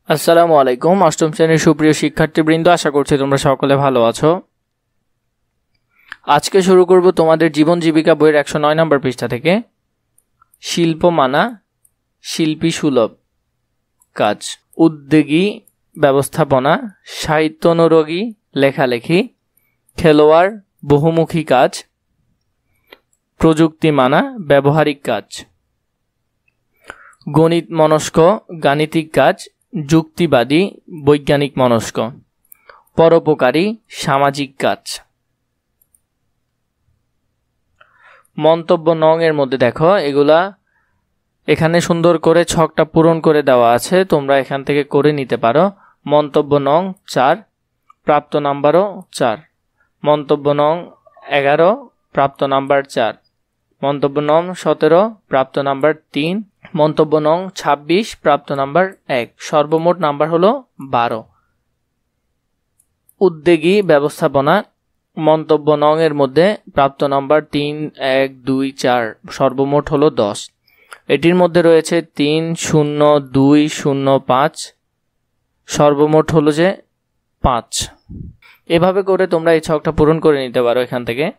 আসসালামু আলাইকুম। অষ্টম শ্রেণীর সুপ্রিয় শিক্ষার্থীবৃন্দ, আশা করছি তোমরা সকলে ভালো আছো। আজকে শুরু করব তোমাদের জীবন জীবিকা বইয়ের 109 নম্বর পৃষ্ঠা থেকে। শিল্পমানা, শিল্পী সুলভ কাজ, উদ্যোগী ব্যবস্থাপনা, সাহিত্যানুরাগী লেখালেখি, খেলোয়াড় বহুমুখী কাজ, প্রযুক্তিমানা ব্যবহারিক কাজ, গণিত মনস্ক গাণিতিক কাজ, যুক্তিবাদী বৈজ্ঞানিক মনস্ক, পরোপকারী সামাজিক কাজ। মন্তব্য নং এর মধ্যে দেখো, এগুলা এখানে সুন্দর করে ছকটা পূরণ করে দেওয়া আছে, তোমরা এখান থেকে করে নিতে পারো। মন্তব্য নং 4, প্রাপ্ত নাম্বারও 4। মন্তব্য নং 11, প্রাপ্ত নাম্বার 4। মন্তব্য নং 17, প্রাপ্ত নাম্বার 3। মন্তব্য নং 26, প্রাপ্ত নাম্বার 1। সর্বমোট নাম্বার হলো 12। উদ্যোগী ব্যবস্থাপনা, মন্তব্য নং এর মধ্যে প্রাপ্ত নাম্বার 3, 1, 2, 4, সর্বমোট হলো 10। এটির মধ্যে রয়েছে 3, 0, 2, 0, 5, সর্বমোট হলো যে 5। এভাবে করে তোমরা এই ছকটা পূরণ করে নিতে পারো এখান থেকে।